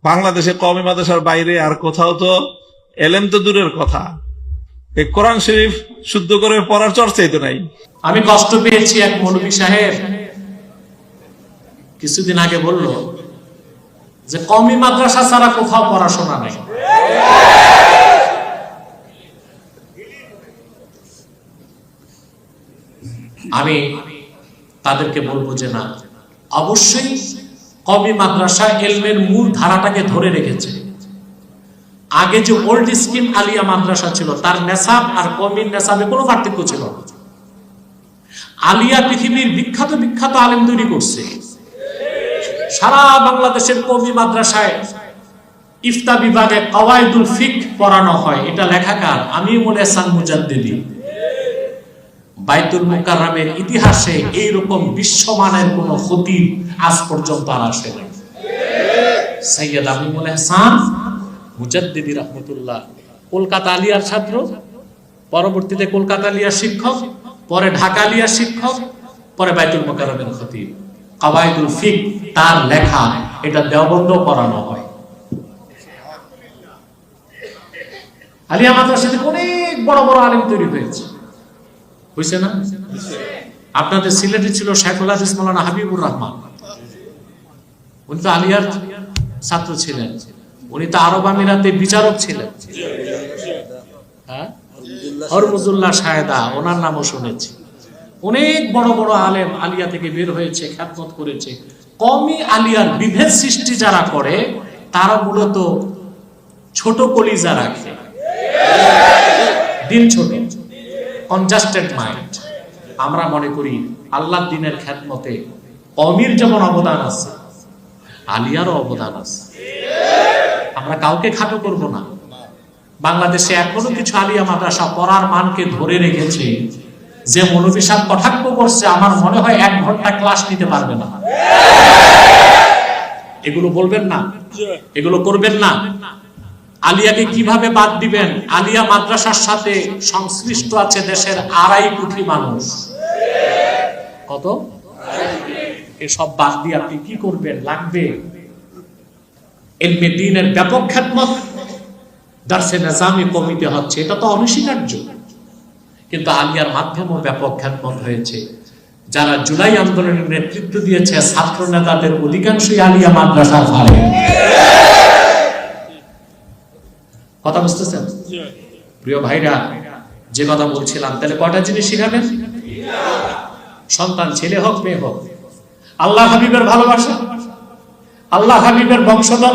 বাংলাদেশে কওমি মাদ্রাসার বাইরে আর কোথাও তো এলেম তো দূরের কথা, এই কোরআন শরীফ শুদ্ধ করে পড়ার চর্চাই তো নাই। আমি কষ্ট পেয়েছি, এক মৌলভী সাহেব কিছুদিন আগে বলল যে কওমি মাদ্রাসা ছাড়া কোথাও পড়াশোনা নাই। আমি তাদেরকে বলবো যে না, অবশ্যই কওমি মাদ্রাসা ইলমের মূল ধারাটাকে ধরে রেখেছে। আগে যে ওল্ড স্কিম আলিয়া মাদ্রাসা ছিল, তার নেসাব আর কওমির নেসাবে কোনো পার্থক্য ছিল না। আলিয়া পৃথিবীর বিখ্যাত বিখ্যাত আলেম তৈরি করছে। সারা বাংলাদেশের কওমি মাদ্রাসায় ইফতা বিভাগে কওয়াইদুল ফিকহ পড়ানো হয়। এটা লেখাকার আমিউল এহসান মুজাদ্দিদি। বাইতুল মুকাররমের ইতিহাসে এইরকম বিশ্বমানের কোন খতিব আজ পর্যন্ত আর আসে নাই। সৈয়দ আমিউল এহসান মুজাদ্দিদি রাহমাতুল্লাহ কলকাতা আলিয়ার ছাত্র, পরবর্তীতে কলকাতা আলিয়ার শিক্ষক, পরে ঢাকা আলিয়ার শিক্ষক, পরে বাইতুল মুকাররমের খতিব। কওয়াইদুল ফিকহ তার লেখা, এটা দেওবন্দ পড়ানো হয়। আলিয়া মাদ্রাসাতে অনেক বড় বড় আলেম তৈরি হয়েছে, হয়েছে না? আপনাদের সিলেটে ছিল শাইখুল হাদিস মাওলানা হাবিবুর রহমান, উনি তো আলিয়ার ছাত্র ছিলেন। উনি তো আরব আমিরাতে বিচারক ছিলেন। হরমুজুল্লাহ শাহেদা, ওনার নামও শুনেছি। অনেক বড় বড় আলেম আলিয়া থেকে বের হয়েছে, খ্যাতমত করেছে। কওমি আলিয়ার বিভেদ সৃষ্টি যারা করে, তারা মূলত ছোট কলিজা রাখে, দিল ছোট, কনজাস্টেড মাইন্ড। আমরা মনে করি আল্লাহর দ্বীনের খ্যাতমতে কওমির যেমন অবদান আছে, আলিয়ারও অবদান আছে। আমরা কাউকে খাটো করব না। বাংলাদেশে এখনো কিছু আলিয়া মাদ্রাসা পড়ার মানকে ধরে রেখেছে। যে মৌলভী সাহেব কটাক্ষ করছে, আমার মনে হয় 1 ঘন্টা ক্লাস নিতে পারবে না। এগুলো বলবেন না, এগুলো করবেন না। আলিয়াকে কিভাবে বাদ দিবেন? আলিয়া মাদ্রাসার সাথে সংশ্লিষ্ট আছে দেশের 2.5 কোটি মানুষ। কত? এসব বাদ দিয়ে আপনি কি করবেন? লাগবে ইলমে দ্বীনের ব্যাপক খ্যাতমত। দারসে নিজামি কমিতে হচ্ছে, এটা তো অনস্বীকার্য। কিন্তু আলিয়ার মাধ্যমেও ব্যাপক খ্যাতমত হয়েছে। যারা জুলাই আন্দোলনের নেতৃত্ব দিয়েছে, ছাত্র নেতাদের অধিকাংশই আলিয়া মাদ্রাসার ফালে। কথা বুঝতেছেন প্রিয় ভাইরা? যে কথা বলছিলাম, তাহলে কয়টা জিনিস শিখাবেন? সন্তান ছেলে হোক মেয়ে হোক, আল্লাহ হাবিবের ভালোবাসা, আল্লাহ হাবিবের বংশধর